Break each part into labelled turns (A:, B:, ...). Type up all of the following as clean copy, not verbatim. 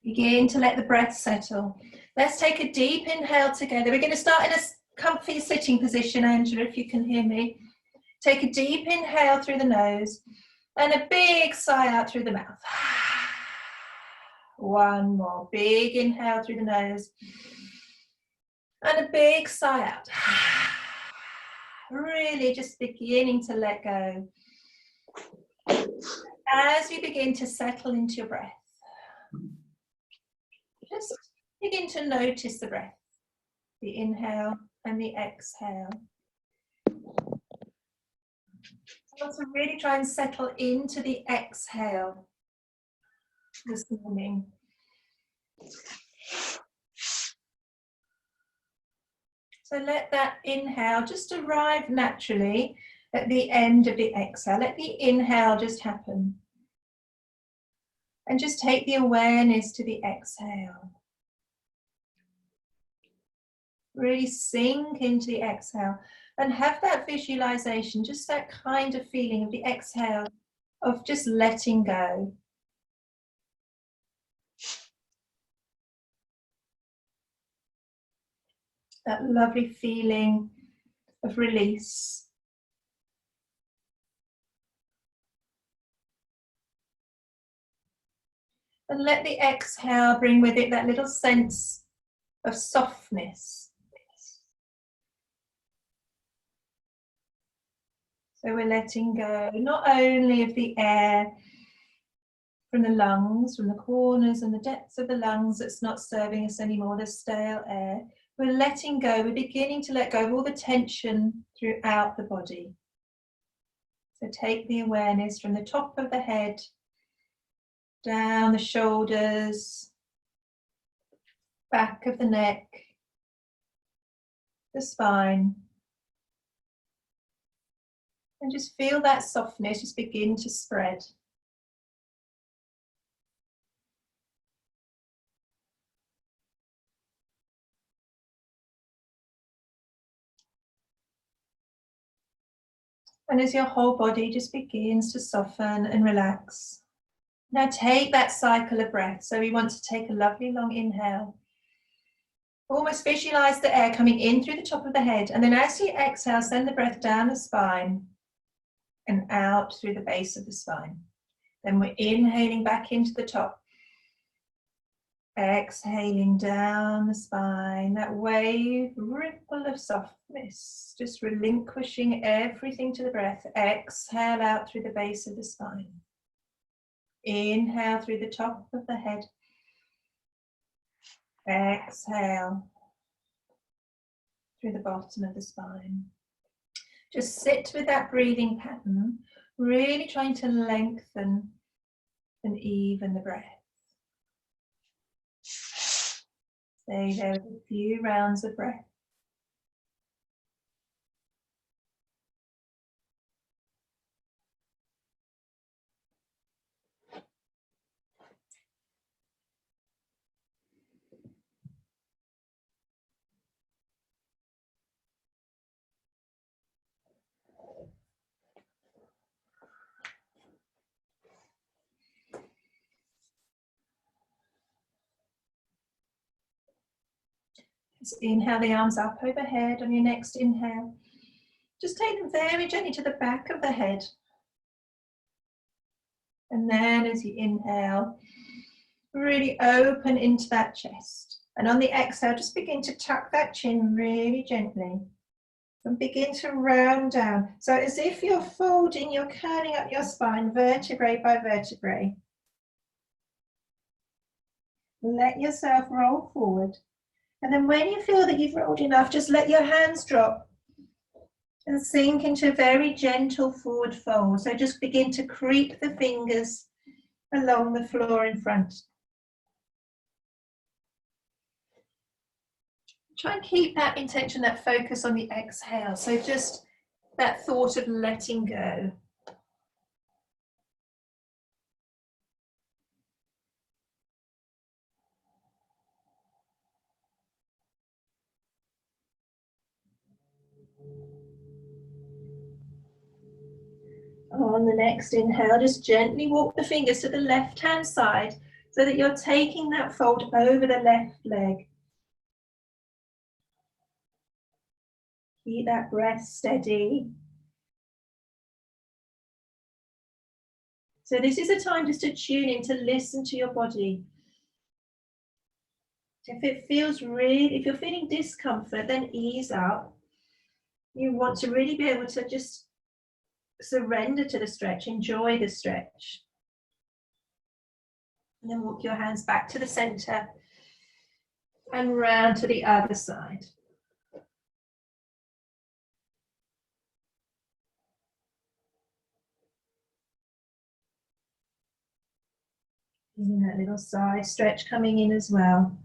A: Begin to let the breath settle. Let's take a deep inhale together. We're going to start in a comfy sitting position, Angela, if you can hear me. Take a deep inhale through the nose and a big sigh out through the mouth. One more. Big inhale through the nose and a big sigh out. Really just beginning to let go. As you begin to settle into your breath, just begin to notice the breath, the inhale and the exhale. So really try and settle into the exhale this morning. So let that inhale just arrive naturally at the end of the exhale. Let the inhale just happen. And just take the awareness to the exhale. Really sink into the exhale and have that visualization, just that kind of feeling of the exhale, of just letting go. That lovely feeling of release. And let the exhale bring with it that little sense of softness. So we're letting go not only of the air from the lungs, from the corners and the depths of the lungs that's not serving us anymore, the stale air. We're letting go, we're beginning to let go of all the tension throughout the body. So take the awareness from the top of the head, down the shoulders, back of the neck, the spine. And just feel that softness just begin to spread. And as your whole body just begins to soften and relax. Now take that cycle of breath. So we want to take a lovely long inhale. Almost visualize the air coming in through the top of the head. And then as you exhale, send the breath down the spine and out through the base of the spine. Then we're inhaling back into the top. Exhaling down the spine, that wave, ripple of softness, just relinquishing everything to the breath. Exhale out through the base of the spine. Inhale through the top of the head. Exhale through the bottom of the spine. Just sit with that breathing pattern, really trying to lengthen and even the breath. Stay there with a few rounds of breath. Just inhale the arms up overhead on your next inhale. Just take them very gently to the back of the head. And then as you inhale, really open into that chest. And on the exhale, just begin to tuck that chin really gently. And begin to round down. So as if you're folding, you're curling up your spine vertebrae by vertebrae. Let yourself roll forward. And then when you feel that you've rolled enough, just let your hands drop and sink into a very gentle forward fold. So just begin to creep the fingers along the floor in front. Try and keep that intention, that focus on the exhale. So just that thought of letting go. On the next inhale, just gently walk the fingers to the left-hand side. so that you're taking that fold over the left leg. Keep that breath steady. So this is a time just to tune in, to listen to your body. If it feels if you're feeling discomfort, then ease up. You want to really be able to just surrender to the stretch, enjoy the stretch. And then walk your hands back to the center and round to the other side. And that little side stretch coming in as well.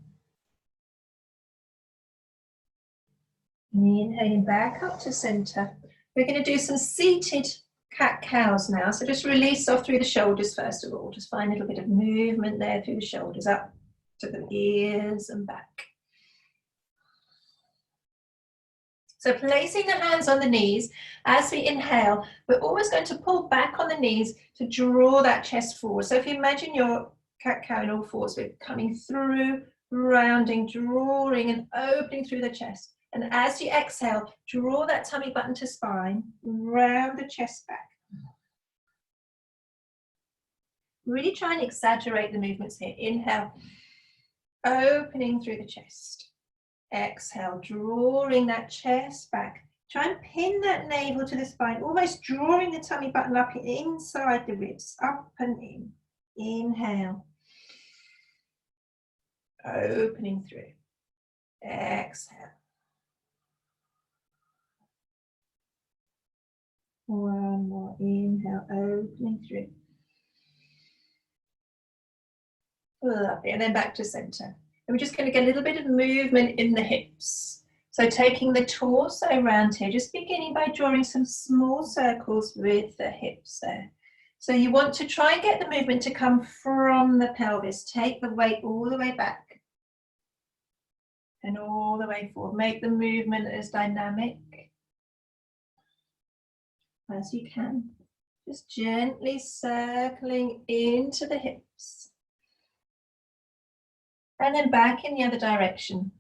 A: Inhaling back up to center. We're going to do some seated cat-cows now. So just release off through the shoulders first of all. Just find a little bit of movement there through the shoulders, up to the ears and back. So placing the hands on the knees, as we inhale, we're always going to pull back on the knees to draw that chest forward. So if you imagine your cat-cow in all fours, we're coming through, rounding, drawing and opening through the chest. And as you exhale, draw that tummy button to spine, round the chest back. Really try and exaggerate the movements here. Inhale, opening through the chest. Exhale, drawing that chest back. Try and pin that navel to the spine, almost drawing the tummy button up inside the ribs, up and in. Inhale, opening through. Exhale. One more, inhale, opening through. Lovely, and then back to center. And we're just going to get a little bit of movement in the hips. So taking the torso around here, just beginning by drawing some small circles with the hips there. So you want to try and get the movement to come from the pelvis. Take the weight all the way back and all the way forward. Make the movement as dynamic as you can. Just gently circling into the hips. And then back in the other direction.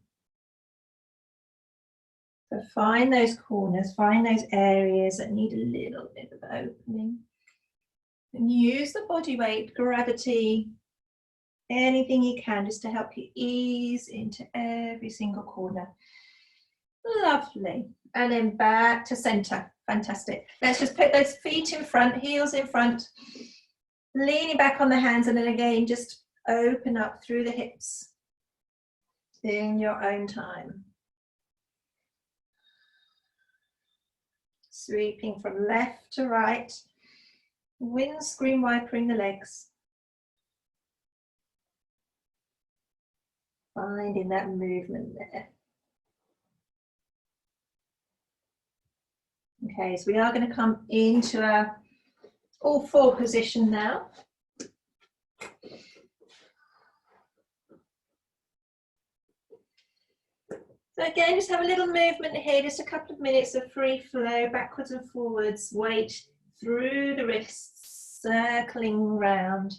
A: So find those corners, find those areas that need a little bit of opening. And use the body weight, gravity, anything you can just to help you ease into every single corner. Lovely. And then back to center. Fantastic. Let's just put those feet in front, heels in front, leaning back on the hands, and then again just open up through the hips in your own time. Sweeping from left to right, windscreen wipering the legs. Finding that movement there. Okay, so we are going to come into our all four position now. So again, just have a little movement here, just a couple of minutes of free flow, backwards and forwards, weight through the wrists, circling round.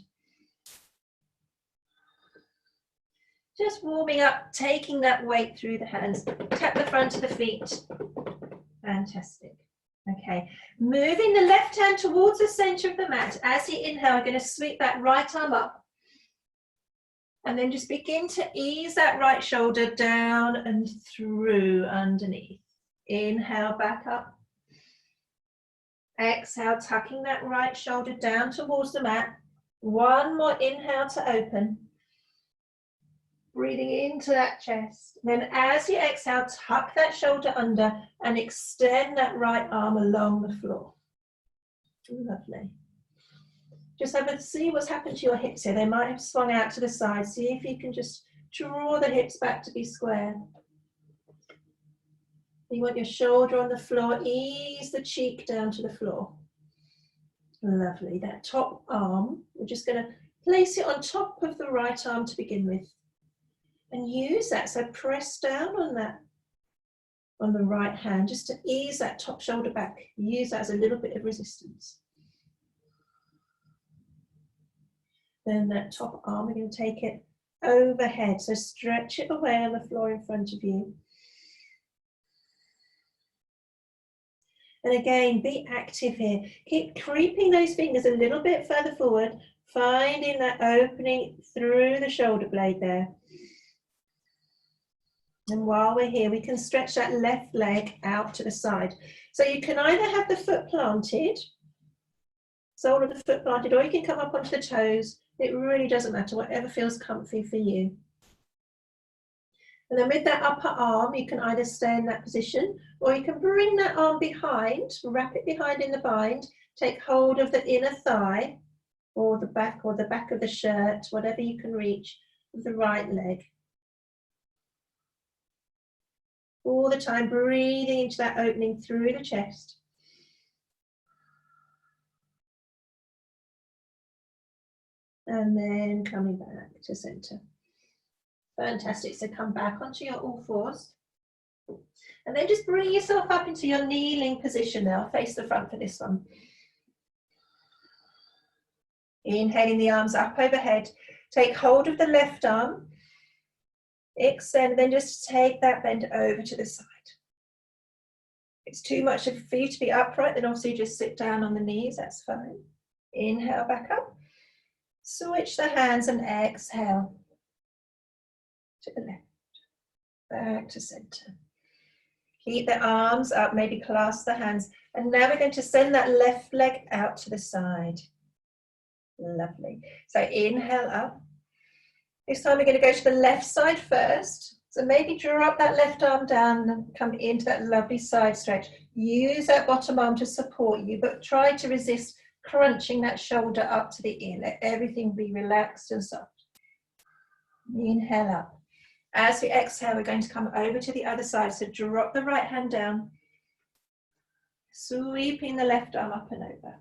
A: Just warming up, taking that weight through the hands, tap the front of the feet. Fantastic. Okay, moving the left hand towards the center of the mat. As you inhale, we're going to sweep that right arm up. And then just begin to ease that right shoulder down and through underneath. Inhale, back up. Exhale, tucking that right shoulder down towards the mat. One more inhale to open. Breathing into that chest. Then as you exhale, tuck that shoulder under and extend that right arm along the floor. Lovely. Just have a see what's happened to your hips here. They might have swung out to the side. See if you can just draw the hips back to be square. You want your shoulder on the floor. Ease the cheek down to the floor. Lovely. That top arm, we're just going to place it on top of the right arm to begin with. And use that. So press down on that, on the right hand, just to ease that top shoulder back. Use that as a little bit of resistance. Then that top arm, we're going to take it overhead. So stretch it away on the floor in front of you. And again, be active here. Keep creeping those fingers a little bit further forward, finding that opening through the shoulder blade there. And while we're here, we can stretch that left leg out to the side. So you can either have the foot planted, sole of the foot planted, or you can come up onto the toes. It really doesn't matter, whatever feels comfy for you. And then with that upper arm, you can either stay in that position, or you can bring that arm behind, wrap it behind in the bind, take hold of the inner thigh, or the back of the shirt, whatever you can reach, with the right leg. All the time breathing into that opening through the chest. And then coming back to center. Fantastic. So come back onto your all fours. And then just bring yourself up into your kneeling position now. Face the front for this one. Inhaling the arms up overhead. Take hold of the left arm. Extend, then just take that bend over to the side. If it's too much for you to be upright, then obviously just sit down on the knees, that's fine. Inhale back up. Switch the hands and exhale to the left. Back to center. Keep the arms up, maybe clasp the hands. And now we're going to send that left leg out to the side. Lovely. So inhale up. This time we're going to go to the left side first. So maybe drop that left arm down and come into that lovely side stretch. Use that bottom arm to support you, but try to resist crunching that shoulder up to the ear. Let everything be relaxed and soft. Inhale up. As we exhale, we're going to come over to the other side. So drop the right hand down, sweeping the left arm up and over.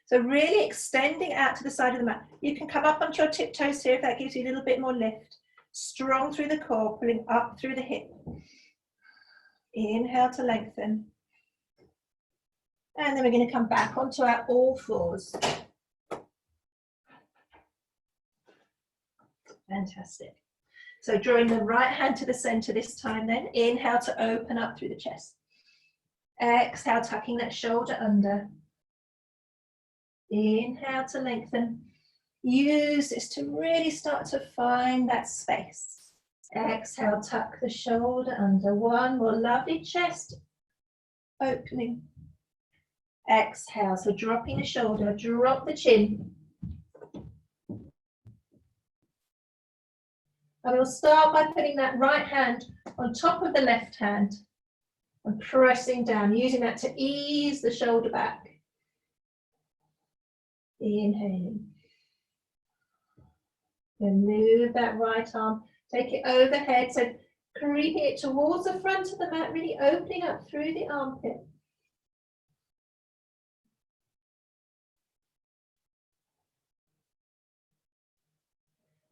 A: So really extending out to the side of the mat. You can come up onto your tiptoes here if that gives you a little bit more lift. Strong through the core, pulling up through the hip. Inhale to lengthen. And then we're going to come back onto our all fours. Fantastic. So drawing the right hand to the center this time then. Inhale to open up through the chest. Exhale, tucking that shoulder under. Inhale to lengthen. Use this to really start to find that space. Exhale, tuck the shoulder under. One more lovely chest opening. Exhale, so dropping the shoulder, drop the chin. And we'll start by putting that right hand on top of the left hand and pressing down, using that to ease the shoulder back. Inhaling. Then move that right arm, take it overhead, so creeping it towards the front of the mat, really opening up through the armpit.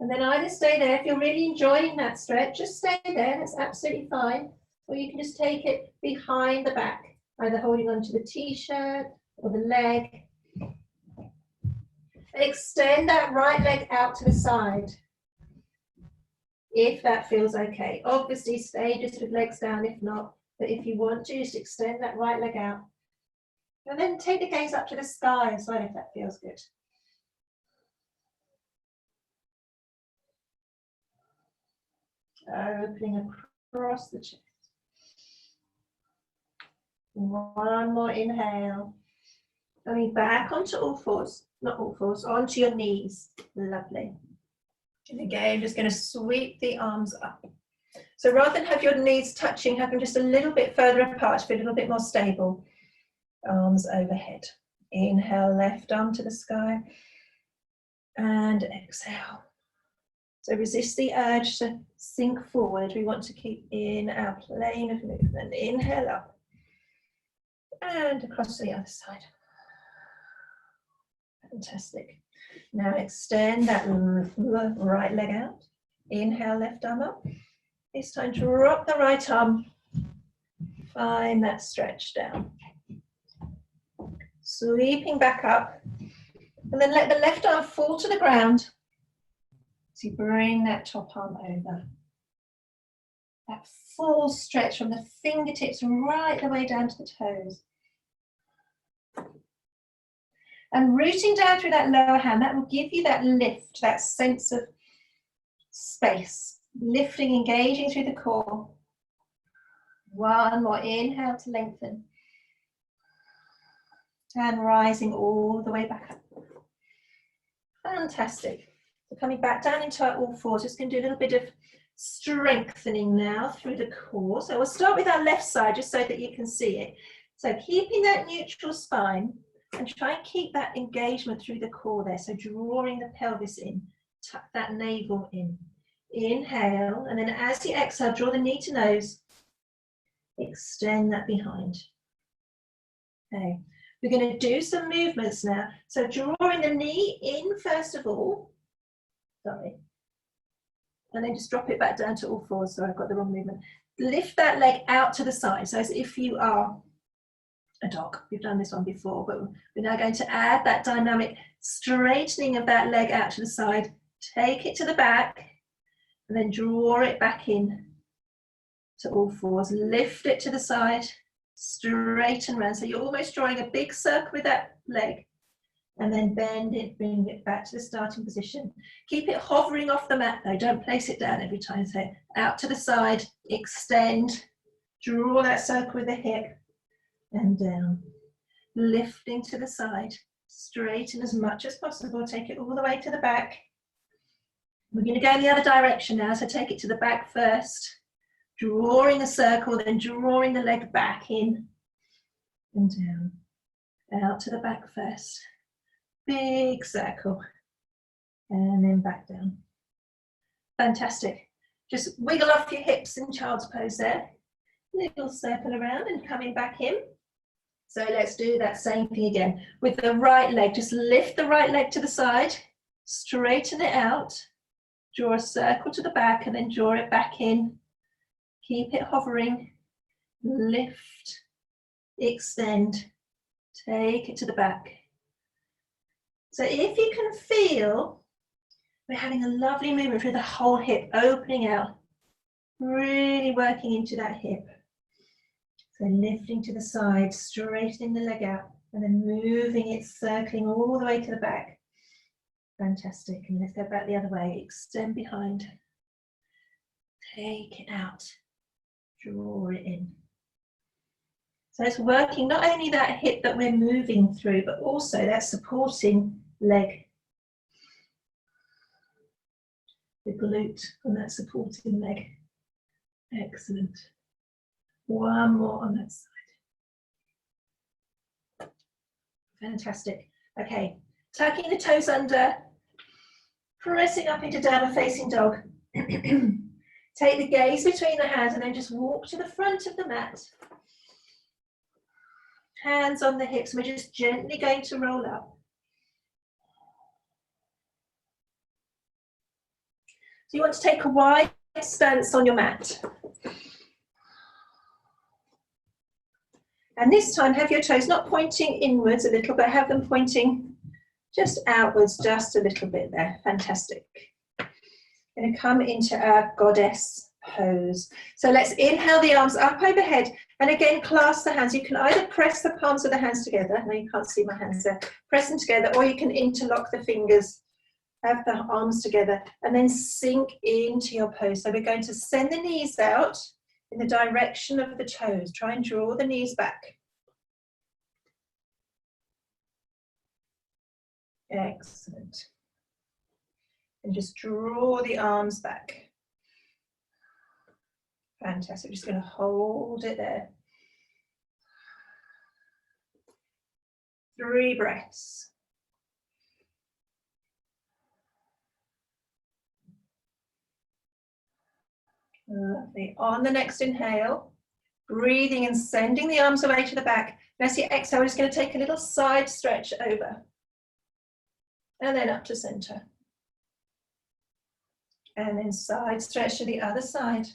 A: And then either stay there, if you're really enjoying that stretch, just stay there, that's absolutely fine. Or you can just take it behind the back, either holding onto the t-shirt or the leg. And extend that right leg out to the side, if that feels okay. Obviously stay just with legs down if not, but if you want to, just extend that right leg out. And then take the gaze up to the sky as well if that feels good. Opening across the chest. One more inhale. Coming back onto all fours, not all fours, onto your knees. Lovely. And again, just going to sweep the arms up. So rather than have your knees touching, have them just a little bit further apart to be a little bit more stable. Arms overhead. Inhale, left arm to the sky. And exhale. So resist the urge to sink forward. We want to keep in our plane of movement. Inhale up. And across to the other side. Fantastic. Now extend that right leg out. Inhale, left arm up. It's time to drop the right arm. Find that stretch down. Sweeping back up. And then let the left arm fall to the ground. So you bring that top arm over. That full stretch from the fingertips right the way down to the toes. And rooting down through that lower hand, that will give you that lift, that sense of space. Lifting, engaging through the core. One more, inhale to lengthen. And rising all the way back up. Fantastic. So coming back down into our all fours, just going to do a little bit of strengthening now through the core. So we'll start with our left side just so that you can see it. So keeping that neutral spine and try and keep that engagement through the core there. So drawing the pelvis in, tuck that navel in. Inhale, and then as you exhale, draw the knee to nose. Extend that behind. Okay. We're going to do some movements now. So drawing the knee in first of all. Sorry. And then just drop it back down to all fours. Sorry, I've got the wrong movement. Lift that leg out to the side. So as if you are a dog. We've done this one before, but we're now going to add that dynamic straightening of that leg out to the side. Take it to the back and then draw it back in to all fours. Lift it to the side. Straighten round. So you're almost drawing a big circle with that leg. And then bend it, bring it back to the starting position. Keep it hovering off the mat though, don't place it down every time. So out to the side, extend, draw that circle with the hip, and down. Lifting to the side, straighten as much as possible, take it all the way to the back. We're going to go in the other direction now, so take it to the back first, drawing a circle, then drawing the leg back in and down. Out to the back first. Big circle, and then back down. Fantastic. Just wiggle off your hips in child's pose there. Little circle around and coming back in. So let's do that same thing again. With the right leg, just lift the right leg to the side, straighten it out, draw a circle to the back and then draw it back in. Keep it hovering, lift, extend, take it to the back. So if you can feel, we're having a lovely movement through the whole hip, opening out, really working into that hip. So lifting to the side, straightening the leg out, and then moving it, circling all the way to the back. Fantastic. And let's go back the other way. Extend behind. Take it out. Draw it in. So it's working not only that hip that we're moving through, but also that supporting leg. The glute on that supporting leg. Excellent. One more on that side. Fantastic. Okay, tucking the toes under, pressing up into downward facing dog. Take the gaze between the hands and then just walk to the front of the mat. Hands on the hips, we're just gently going to roll up. So you want to take a wide stance on your mat. And this time have your toes not pointing inwards a little, but have them pointing just outwards, just a little bit there. Fantastic. Going to come into our goddess pose. So let's inhale the arms up overhead and again clasp the hands. You can either press the palms of the hands together. No, you can't see my hands there. Press them together, or you can interlock the fingers. Have the arms together and then sink into your pose. So we're going to send the knees out in the direction of the toes. Try and draw the knees back. Excellent. And just draw the arms back. Fantastic. Just going to hold it there. 3 breaths. Lovely. On the next inhale, breathing and sending the arms away to the back. And as you exhale, we're just going to take a little side stretch over. And then up to center. And then side stretch to the other side.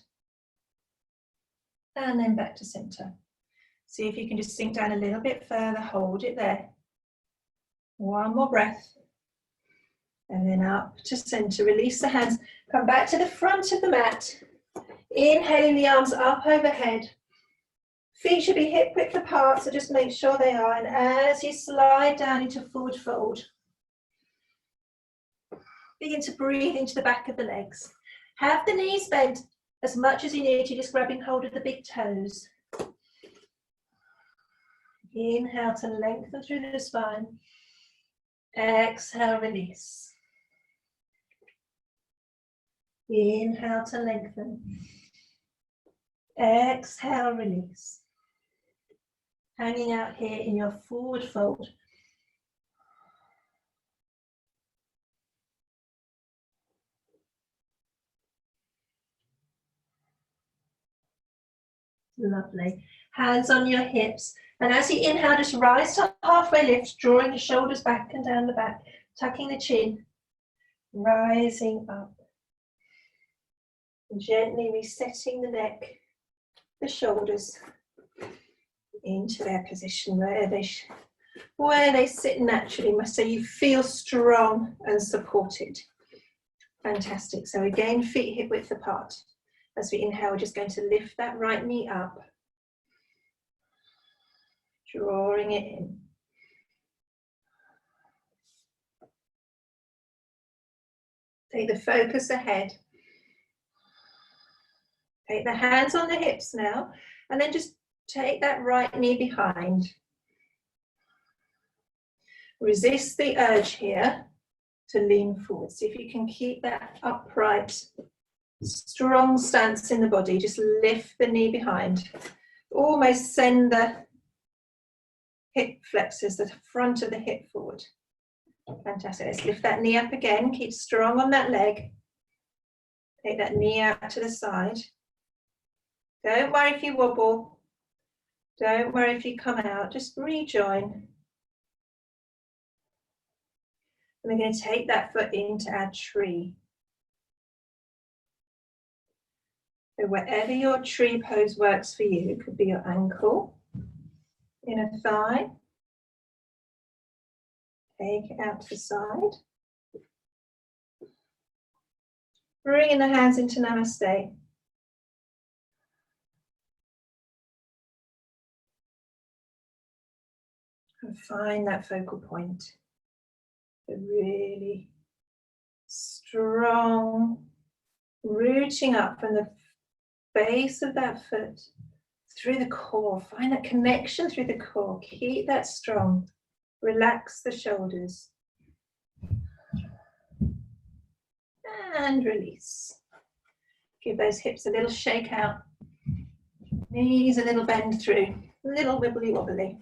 A: And then back to center. See if you can just sink down a little bit further. Hold it there. One more breath. And then up to center. Release the hands. Come back to the front of the mat. Inhaling the arms up overhead. Feet should be hip width apart, so just make sure they are. And as you slide down into forward fold, begin to breathe into the back of the legs. Have the knees bent as much as you need to, just grabbing hold of the big toes. Inhale to lengthen through the spine. Exhale, release. Inhale to lengthen. Exhale, release. Hanging out here in your forward fold. Lovely. Hands on your hips. And as you inhale, just rise to halfway lift, drawing the shoulders back and down the back, tucking the chin, rising up. And gently resetting the neck, the shoulders into their position where they sit naturally, so you feel strong and supported. Fantastic. So again, feet hip width apart. As we inhale, we're just going to lift that right knee up, drawing it in. Take the focus ahead. Take the hands on the hips now, and then just take that right knee behind. Resist the urge here to lean forward. See if you can keep that upright, strong stance in the body. Just lift the knee behind. Almost send the hip flexors, the front of the hip forward. Fantastic. Let's lift that knee up again. Keep strong on that leg. Take that knee out to the side. Don't worry if you wobble. Don't worry if you come out. Just rejoin. And we're going to take that foot into our tree. So wherever your tree pose works for you, it could be your ankle, inner thigh. Take it out to the side. Bringing the hands into Namaste. And find that focal point. A really strong, rooting up from the base of that foot through the core. Find that connection through the core. Keep that strong. Relax the shoulders. And release. Give those hips a little shake out. Knees a little bend through. A little wibbly wobbly.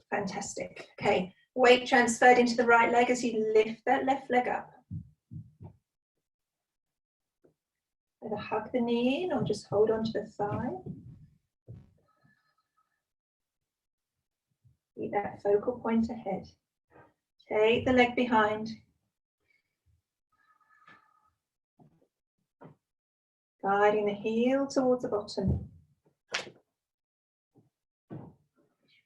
A: Fantastic. Okay, weight transferred into the right leg as you lift that left leg up. Either hug the knee in or just hold on to the thigh. Keep that focal point ahead. Take the leg behind. Guiding the heel towards the bottom.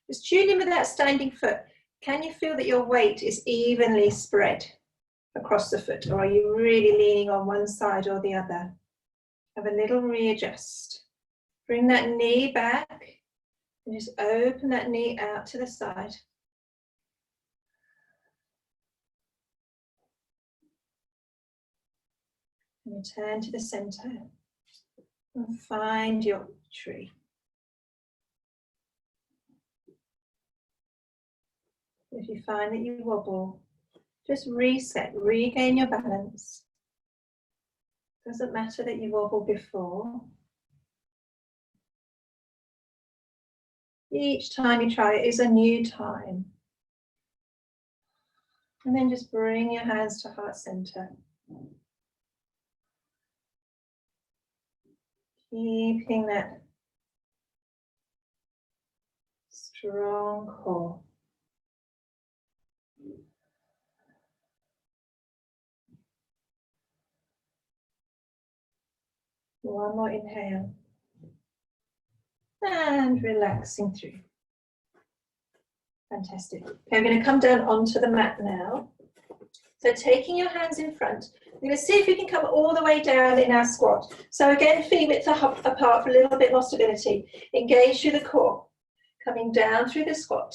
A: Just tune in with that standing foot. Can you feel that your weight is evenly spread across the foot, or are you really leaning on one side or the other? Have a little readjust. Bring that knee back and just open that knee out to the side. And return to the center and find your tree. If you find that you wobble, just reset, regain your balance. Doesn't matter that you wobbled before. Each time you try it is a new time. And then just bring your hands to heart center. Keeping that strong core. One more inhale. And relaxing through. Fantastic. Okay, I'm going to come down onto the mat now. So taking your hands in front, we're going to see if we can come all the way down in our squat. So again, feet width apart for a little bit more stability. Engage through the core, coming down through the squat.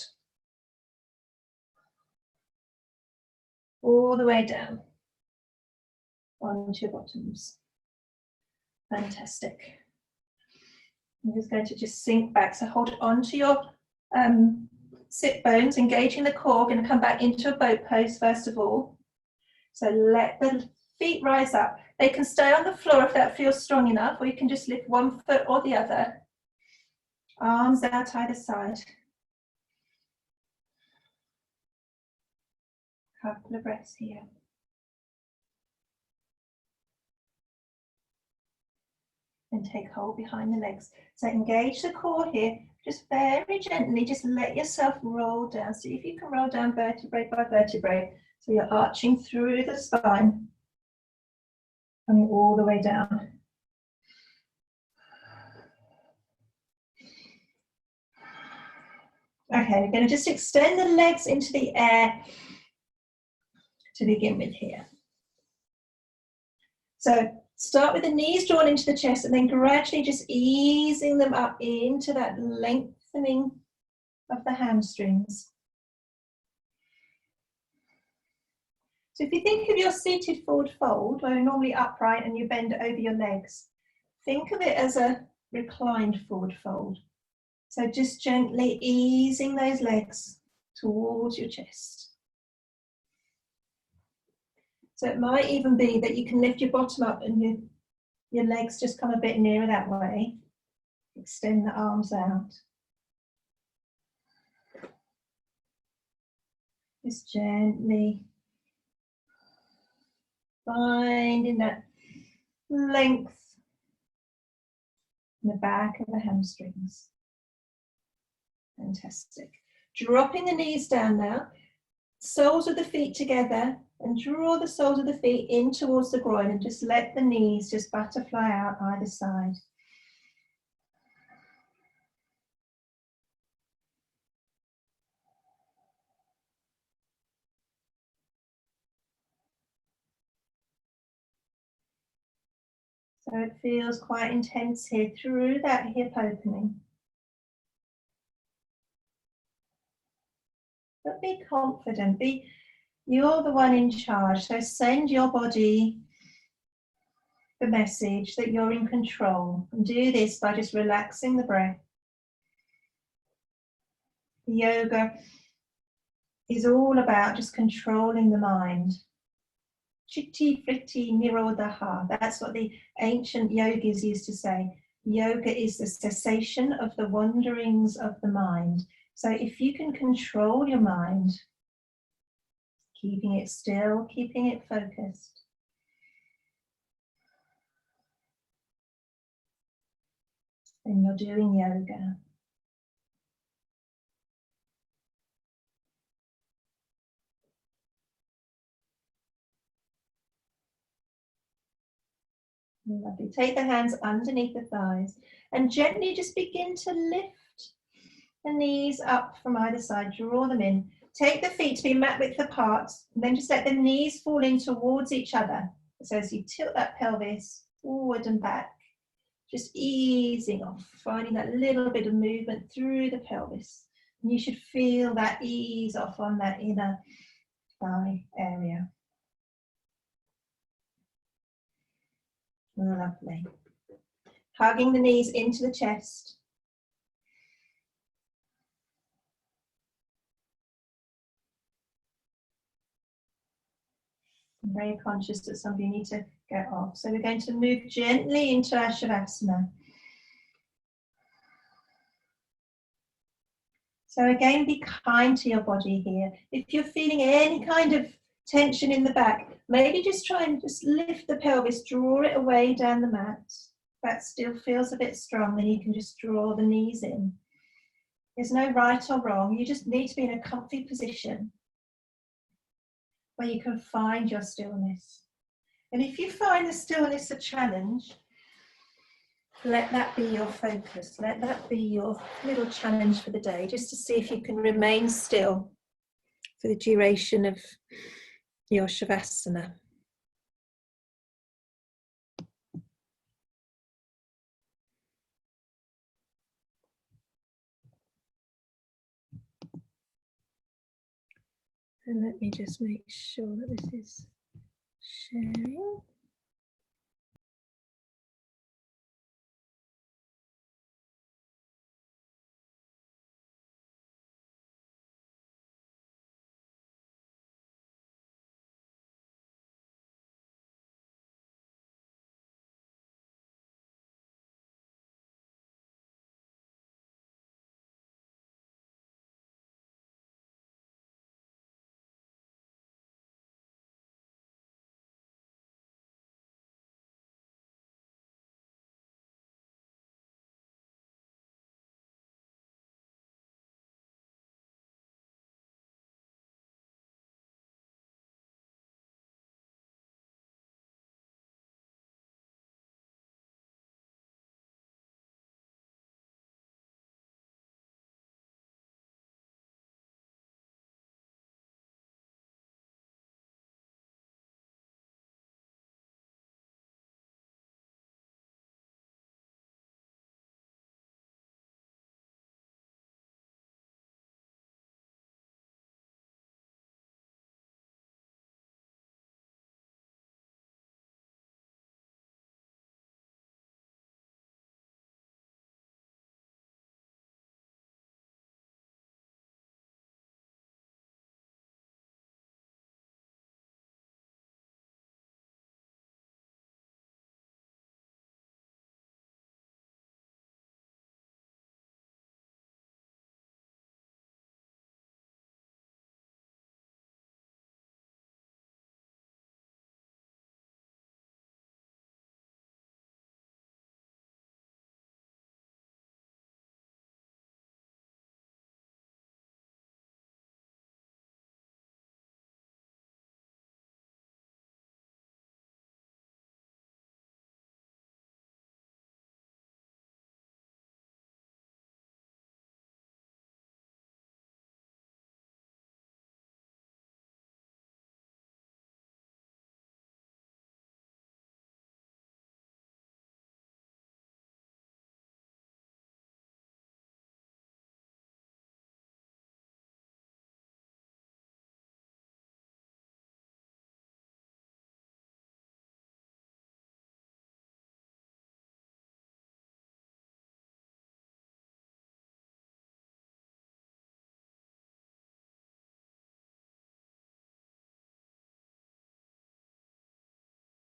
A: All the way down onto your bottoms. Fantastic. I'm just going to just sink back. So hold onto your sit bones, engaging the core. Going to come back into a boat pose first of all. So let the feet rise up. They can stay on the floor if that feels strong enough, or you can just lift one foot or the other. Arms out either side. Couple of breaths here. And take hold behind the legs. So engage the core here. Just very gently, just let yourself roll down. See if you can roll down vertebrae by vertebrae. So you're arching through the spine, coming all the way down. Okay, we're going to just extend the legs into the air to begin with here. So start with the knees drawn into the chest and then gradually just easing them up into that lengthening of the hamstrings. So if you think of your seated forward fold, where you're normally upright and you bend over your legs, think of it as a reclined forward fold. So just gently easing those legs towards your chest. So it might even be that you can lift your bottom up and your legs just come a bit nearer that way. Extend the arms out. Just gently finding that length in the back of the hamstrings. Fantastic. Dropping the knees down now, soles of the feet together, and draw the soles of the feet in towards the groin and just let the knees just butterfly out either side. So it feels quite intense here through that hip opening. But be confident, you're the one in charge. So send your body the message that you're in control. And do this by just relaxing the breath. Yoga is all about just controlling the mind. Chitti fritti nirodha. That's what the ancient yogis used to say. Yoga is the cessation of the wanderings of the mind. So if you can control your mind, keeping it still, keeping it focused, then you're doing yoga. Lovely. Take the hands underneath the thighs and gently just begin to lift the knees up from either side. Draw them in. Take the feet to be mat width apart, and then just let the knees fall in towards each other. So as you tilt that pelvis forward and back, just easing off, finding that little bit of movement through the pelvis. And you should feel that ease off on that inner thigh area. Lovely. Hugging the knees into the chest. I'm very conscious that some of you need to get off. So we're going to move gently into our Shavasana. So again, be kind to your body here. If you're feeling any kind of tension in the back, maybe just try and just lift the pelvis, draw it away down the mat. If that still feels a bit strong, then you can just draw the knees in. There's no right or wrong. You just need to be in a comfy position where you can find your stillness. And if you find the stillness a challenge, let that be your focus. Let that be your little challenge for the day, just to see if you can remain still for the duration of your Shavasana. And let me just make sure that this is sharing.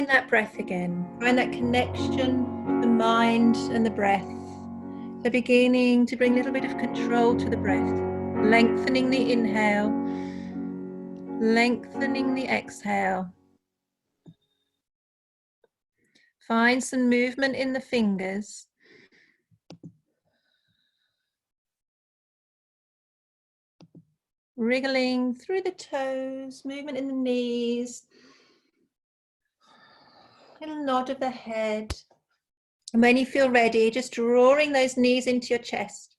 A: That breath again. Find that connection with the mind and the breath. So beginning to bring a little bit of control to the breath. Lengthening the inhale. Lengthening the exhale. Find some movement in the fingers. Wriggling through the toes, movement in the knees. Little nod of the head. And when you feel ready, just drawing those knees into your chest.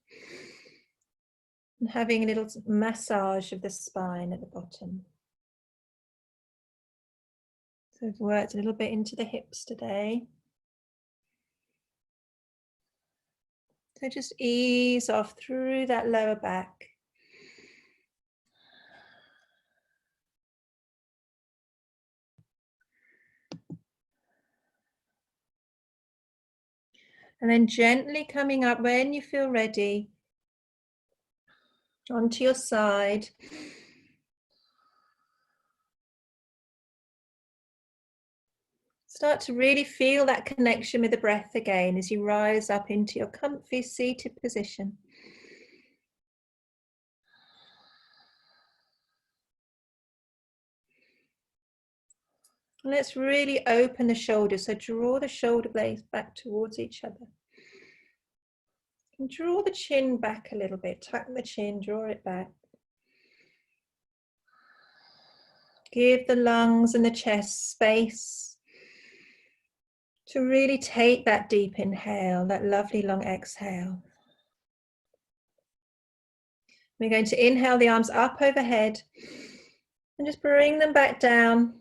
A: And having a little massage of the spine at the bottom. So we've worked a little bit into the hips today. So just ease off through that lower back. And then gently coming up when you feel ready, onto your side. Start to really feel that connection with the breath again as you rise up into your comfy seated position. Let's really open the shoulders. So draw the shoulder blades back towards each other. And draw the chin back a little bit. Tuck the chin, draw it back. Give the lungs and the chest space to really take that deep inhale, that lovely long exhale. We're going to inhale the arms up overhead And just bring them back down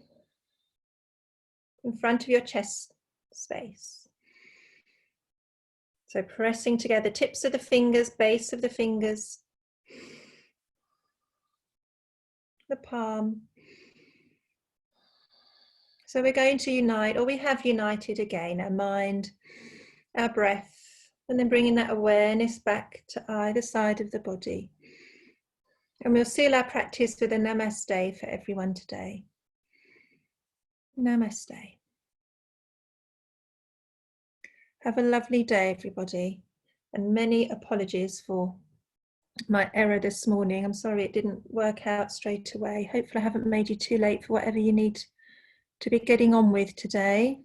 A: in front of your chest space. So pressing together, tips of the fingers, base of the fingers, the palm. So we're going to unite, or we have united again, our mind, our breath, and then bringing that awareness back to either side of the body. And we'll seal our practice with a namaste for everyone today. Namaste. Have a lovely day, everybody. And many apologies for my error this morning. I'm sorry it didn't work out straight away. Hopefully I haven't made you too late for whatever you need to be getting on with today.